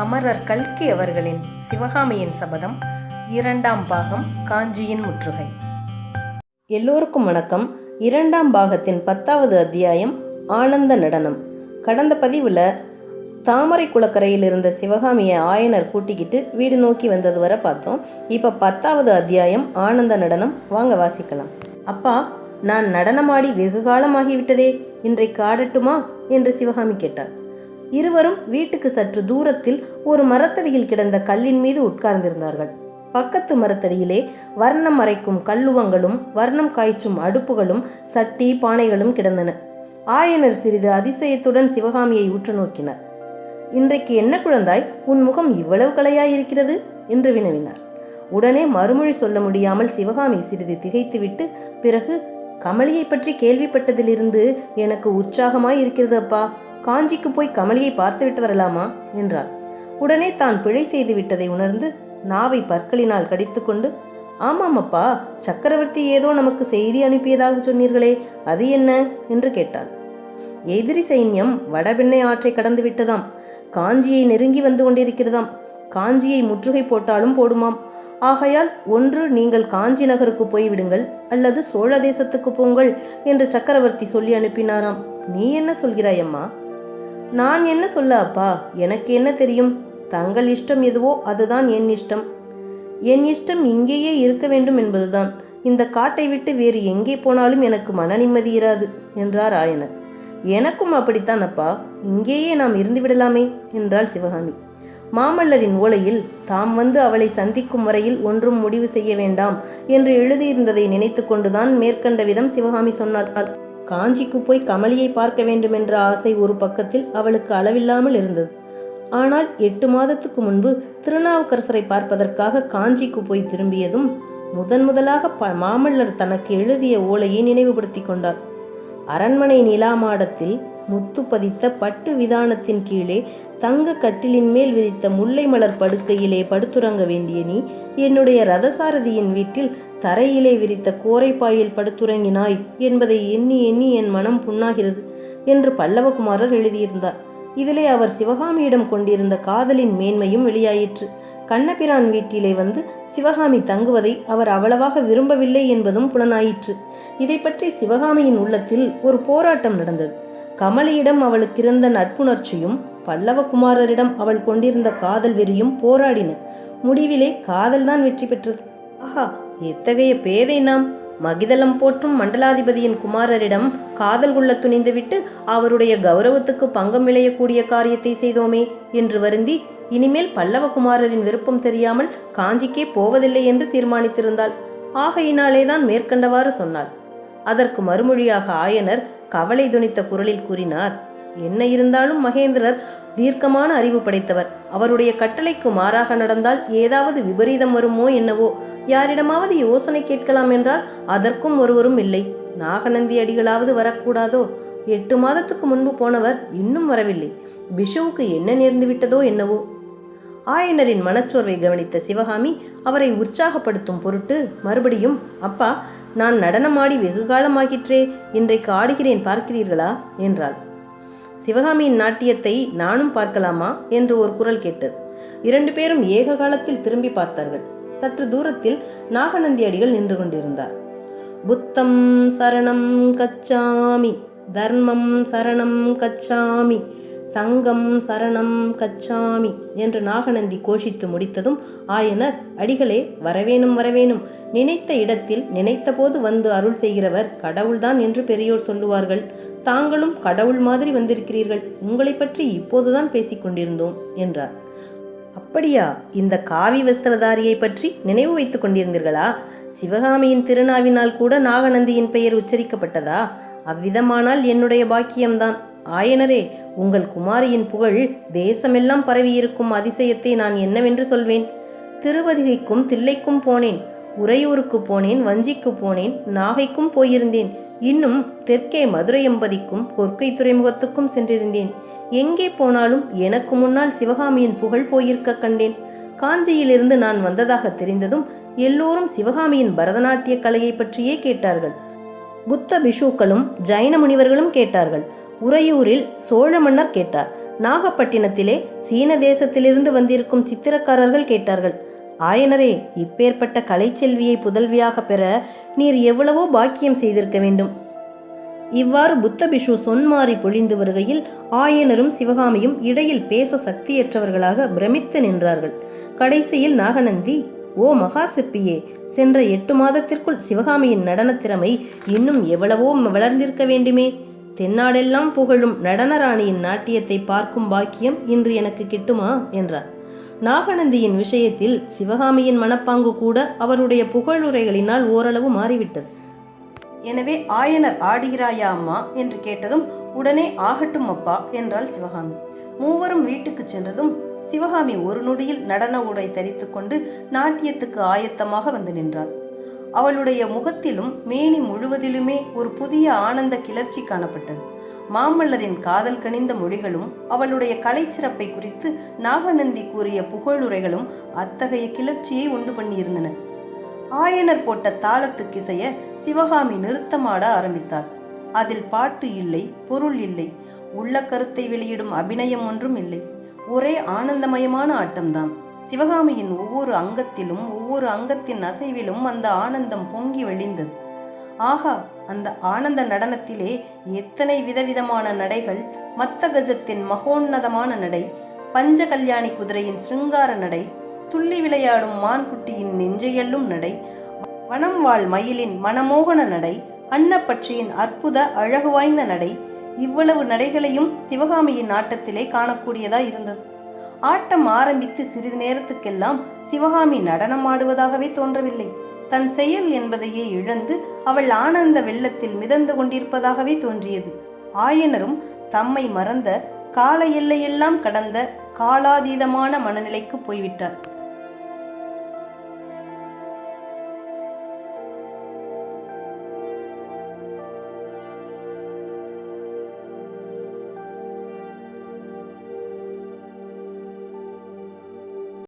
அமரர் கல்கி அவர்களின் சிவகாமியின் சபதம் 2ஆம் பாகம் காஞ்சியின் முற்றுகை. எல்லோருக்கும் வணக்கம். 2ஆம் பாகத்தின் 10வது அத்தியாயம் ஆனந்த நடனம். கடந்த பதிவில் தாமரை குளக்கரையில் இருந்த சிவகாமியை ஆயனர் கூட்டிக்கிட்டு வீடு நோக்கி வந்தது வரை பார்த்தோம். இப்போ 10வது அத்தியாயம் ஆனந்த நடனம். வாங்க வாசிக்கலாம். அப்பா, நான் நடனமாடி வெகு காலமாகிவிட்டதே, இன்றைக்கு ஆடட்டுமா என்று சிவகாமி கேட்டாள். இருவரும் வீட்டுக்கு சற்று தூரத்தில் ஒரு மரத்தடியில் கிடந்த கல்லின் மீது உட்கார்ந்திருந்தார்கள். பக்கத்து மரத்தடியிலே வர்ணம் மறைக்கும் கல்லுவங்களும் வர்ணம் காய்ச்சும் அடுப்புகளும் சட்டி பானைகளும் கிடந்தன. ஆயனர் சிறிது அதிசயத்துடன் சிவகாமியை உற்று நோக்கினார். இன்றைக்கு என்ன குழந்தாய், உன் முகம் இவ்வளவு கலையாயிருக்கிறது என்று வினவினார். உடனே மறுமொழி சொல்ல முடியாமல் சிவகாமி சிறிது திகைத்துவிட்டு, பிறகு, கமலியை பற்றி கேள்விப்பட்டதிலிருந்து எனக்கு உற்சாகமாய் இருக்கிறது அப்பா. காஞ்சிக்கு போய் கமலியை பார்த்துவிட்டு வரலாமா என்றாள். உடனே தான் பிழை செய்து விட்டதை உணர்ந்து நாவை பற்களினால் கடித்து கொண்டு, ஆமாம் அப்பா, சக்கரவர்த்தி ஏதோ நமக்கு செய்தி அனுப்பியதாக சொன்னீர்களே, அது என்ன என்று கேட்டாள். எதிரி சைன்யம் வடபெண்ணை ஆற்றை கடந்து விட்டதாம். காஞ்சியை நெருங்கி வந்து கொண்டிருக்கிறதாம். காஞ்சியை முற்றுகை போட்டாலும் போடுமாம். ஆகையால் ஒன்று நீங்கள் காஞ்சி நகருக்கு போய்விடுங்கள், அல்லது சோழ தேசத்துக்கு போங்கள் என்று சக்கரவர்த்தி சொல்லி அனுப்பினாராம். நீ என்ன சொல்கிறாய் அம்மா? நான் என்ன சொல்ல அப்பா, எனக்கு என்ன தெரியும்? தங்கள் இஷ்டம் எதுவோ அதுதான் என் இஷ்டம். என் இஷ்டம் இங்கேயே இருக்க வேண்டும் என்பதுதான். இந்த காட்டை விட்டு வேறு எங்கே போனாலும் எனக்கு மன நிம்மதி இராது என்றார் ஆயனர். எனக்கும் அப்படித்தான் அப்பா, இங்கேயே நாம் இருந்து விடலாமே என்றாள் சிவகாமி. மாமல்லரின் ஓலையில் தாம் வந்து அவளை சந்திக்கும் வரையில் ஒன்றும் முடிவு செய்ய வேண்டாம் என்று எழுதியிருந்ததை நினைத்து கொண்டுதான் மேற்கண்ட விதம் சிவகாமி சொன்னாள். காஞ்சிக்கு போய் கமலியை பார்க்க வேண்டுமென்ற ஆசை ஒரு பக்கத்தில் அவளுக்கு அளவில்லாமல் இருந்தது. ஆனால் 8 மாதத்துக்கு முன்பு திருநாவுக்கரசரை பார்ப்பதற்காக காஞ்சிக்கு போய் திரும்பியதும் முதலாக மாமல்லர் தனக்கு எழுதிய ஓலையை நினைவுபடுத்தி கொண்டார். அரண்மனை நிலாமாடத்தில் முத்து பதித்த பட்டு விதானத்தின் கீழே தங்க கட்டிலின் மேல் விரித்த முல்லை மலர் படுக்கையிலே படுத்துறங்க வேண்டிய நீ என்னுடைய ரதசாரதியின் வீட்டில் தரையிலே விரித்த கோரைப்பாயில் படுத்துறங்கினாய் என்பதை எண்ணி எண்ணி என் மனம் புண்ணாகிறது என்று பல்லவகுமாரர் எழுதியிருந்தார். இதிலே அவர் சிவகாமியிடம் கொண்டிருந்த காதலின் மேன்மையும் வெளியாயிற்று. கண்ணபிரான் வீட்டிலே வந்து சிவகாமி தங்குவதை அவர் அவ்வளவாக விரும்பவில்லை என்பதும் புலனாயிற்று. இதை பற்றி சிவகாமியின் உள்ளத்தில் ஒரு போராட்டம் நடந்தது. கமலியிடம் அவளுக்கு இருந்த நட்புணர்ச்சியும் பல்லவகுமாரரிடம் அவள் கொண்டிருந்த காதல் வெறியும் போராடின. முடிவிலே காதல்தான் வெற்றி பெற்றது. ஆஹா, எத்தகைய பேதை நாம்! மகிதலம் போற்றும் மண்டலாதிபதியின் குமாரரிடம் காதல் கொள்ள துணிந்துவிட்டு அவருடைய கௌரவத்துக்கு பங்கம் விளையக்கூடிய காரியத்தை செய்தோமே என்று வருந்தி இனிமேல் பல்லவகுமாரரின் விருப்பம் தெரியாமல் காஞ்சிக்கே போவதில்லை என்று தீர்மானித்திருந்தாள். ஆகையினாலேதான் மேற்கண்டவாறு சொன்னாள். அதற்கு மறுமொழியாக ஆயனர் கவலை துணித்த குரலில் கூறினார், என்ன இருந்தாலும் மகேந்திரர் தீர்க்கமான அறிவு படைத்தவர். அவருடைய கட்டளைக்கு மாறாக நடந்தால் ஏதாவது விபரீதம் வருமோ என்னவோ. யாரிடமாவது யோசனை கேட்கலாம் என்றால் அதற்கும் ஒருவரும் இல்லை. நாகநந்தி அடிகளாவது வரக்கூடாதோ? 8 மாதத்துக்கு முன்பு போனவர் இன்னும் வரவில்லை. பிஷுவுக்கு என்ன நேர்ந்து விட்டதோ என்னவோ. ஆயனரின் மனச்சோர்வை கவனித்த சிவகாமி அவரை உற்சாகப்படுத்தும் பொருட்டு மறுபடியும், அப்பா, நான் நடனமாடி வெகு காலமாகிற்றே, இன்றைக்கு ஆடுகிறேன், பார்க்கிறீர்களா என்றாள். சிவகாமியின் நாட்டியத்தை நானும் பார்க்கலாமா என்று ஒரு குரல் கேட்டது. 2 பேரும் ஏக காலத்தில் திரும்பி பார்த்தார்கள். சற்று தூரத்தில் நாகநந்தி அடிகள் நின்று கொண்டிருந்தார். புத்தம் சரணம் கச்சாமி, தர்மம் சரணம் கச்சாமி, சங்கம் சரணம் கச்சாமி என்று நாகநந்தி கோஷித்து முடித்ததும் ஆயனர், அடிகளே, வரவேணும் வரவேணும். நினைத்த இடத்தில் நினைத்த போது வந்து அருள் செய்கிறவர் கடவுள்தான் என்று பெரியோர் சொல்லுவார்கள். தாங்களும் கடவுள் மாதிரி வந்திருக்கிறீர்கள். உங்களை பற்றி இப்போதுதான் பேசிக்கொண்டிருந்தோம் என்றார். அப்படியா? இந்த காவி வஸ்திரதாரியை பற்றி நினைவு வைத்துக் கொண்டிருந்தீர்களா? சிவகாமியின் திருநாவினால் கூட நாகநந்தியின் பெயர் உச்சரிக்கப்பட்டதா? அவ்விதமானால் என்னுடைய பாக்கியம்தான். ஆயனரே, உங்கள் குமாரியின் புகழ் தேசமெல்லாம் பரவியிருக்கும் அதிசயத்தை நான் என்னவென்று சொல்வேன்? திருவதிகைக்கும் தில்லைக்கும் போனேன், உறையூருக்கு போனேன், வஞ்சிக்கு போனேன், நாகைக்கும் போயிருந்தேன். இன்னும் தெற்கே மதுரையம்பதிக்கும் கொற்கை துறைமுகத்துக்கும் சென்றிருந்தேன். எங்கே போனாலும் எனக்கு முன்னால் சிவகாமியின் புகழ் போயிருக்க கண்டேன். காஞ்சியிலிருந்து நான் வந்ததாக தெரிந்ததும் எல்லோரும் சிவகாமியின் பரதநாட்டிய கலையை பற்றியே கேட்டார்கள். புத்த பிஷுக்களும் ஜைன முனிவர்களும் கேட்டார்கள். உறையூரில் சோழ மன்னர் கேட்டார். நாகப்பட்டினத்திலே சீன தேசத்திலிருந்து வந்திருக்கும் சித்திரக்காரர்கள் கேட்டார்கள், ஆயனரே, இப்பேற்பட்ட கலைச்செல்வியை புதல்வியாக பெற நீர் எவ்வளவோ பாக்கியம் செய்திருக்க வேண்டும். இவ்வாறு புத்தபிஷு சொன்மாறி பொழிந்து வருகையில் ஆயனரும் சிவகாமியும் இடையில் பேச சக்தியற்றவர்களாக பிரமித்து நின்றார்கள். கடைசியில் நாகநந்தி, ஓ மகா சிற்பியே, சென்ற 8 மாதத்திற்குள் சிவகாமியின் நடனத் திறமை இன்னும் எவ்வளவோ வளர்ந்திருக்க வேண்டுமே. தென்னாடெல்லாம் புகழும் நடனராணியின் நாட்டியத்தை பார்க்கும் பாக்கியம் இன்று எனக்கு கிட்டுமா என்றார். நாகநந்தியின் விஷயத்தில் சிவகாமியின் மனப்பாங்கு கூட அவருடைய புகழுரைகளினால் ஓரளவு மாறிவிட்டது. எனவே ஆயனர் ஆடுகிறாயா அம்மா என்று கேட்டதும் உடனே ஆகட்டும் அப்பா என்றாள் சிவகாமி. மூவரும் வீட்டுக்கு சென்றதும் சிவகாமி ஒரு நொடியில் நடன உடை தரித்து கொண்டு நாட்டியத்துக்கு ஆயத்தமாக வந்து நின்றாள். அவளுடைய முகத்திலும் மேனி முழுவதிலுமே ஒரு புதிய ஆனந்த கிளர்ச்சி காணப்பட்டது. மாமல்லரின் காதல் கனிந்த மொழிகளும் அவளுடைய கலைச்சிறப்பை குறித்து நாகநந்தி கூறிய புகழுரைகளும் அத்தகைய கிளர்ச்சியை உண்டு பண்ணியிருந்தன. ஆயனர் போட்ட தாளத்துக்கிசைய சிவகாமி நிறுத்தமாட ஆரம்பித்தாள். அதில் பாட்டு இல்லை, பொருள் இல்லை, உள்ள கருத்தை வெளியிடும் அபிநயம் ஒன்றும் இல்லை. ஒரே ஆனந்தமயமான ஆட்டம்தான். சிவகாமியின் ஒவ்வொரு அங்கத்திலும் ஒவ்வொரு அங்கத்தின் அசைவிலும் அந்த ஆனந்தம் பொங்கி வழிந்தது. ஆகா, அந்த ஆனந்த நடனத்திலே எத்தனை விதவிதமான நடைகள்! மத்த கஜத்தின் மகோன்னதமான நடை, பஞ்ச கல்யாணி குதிரையின் சிருங்கார நடை, துள்ளி விளையாடும் மான்குட்டியின் நெஞ்சையெல்லும் நடை, வனம் வாழ் மயிலின் மனமோகன நடை, அன்னப்பட்சியின் அற்புத அழகு வாய்ந்த நடை, இவ்வளவு நடைகளையும் சிவகாமியின் ஆட்டத்திலே காணக்கூடியதா இருந்தது. ஆட்டம் ஆரம்பித்து சிறிது நேரத்துக்கெல்லாம் சிவகாமி நடனம் ஆடுவதாகவே தோன்றவில்லை. தன் செயல் என்பதையே இழந்து அவள் ஆனந்த வெள்ளத்தில் மிதந்து கொண்டிருப்பதாகவே தோன்றியது. ஆயனரும் தம்மை மறந்த கால எல்லையெல்லாம் கடந்த காலாதீதமான மனநிலைக்கு போய்விட்டார்.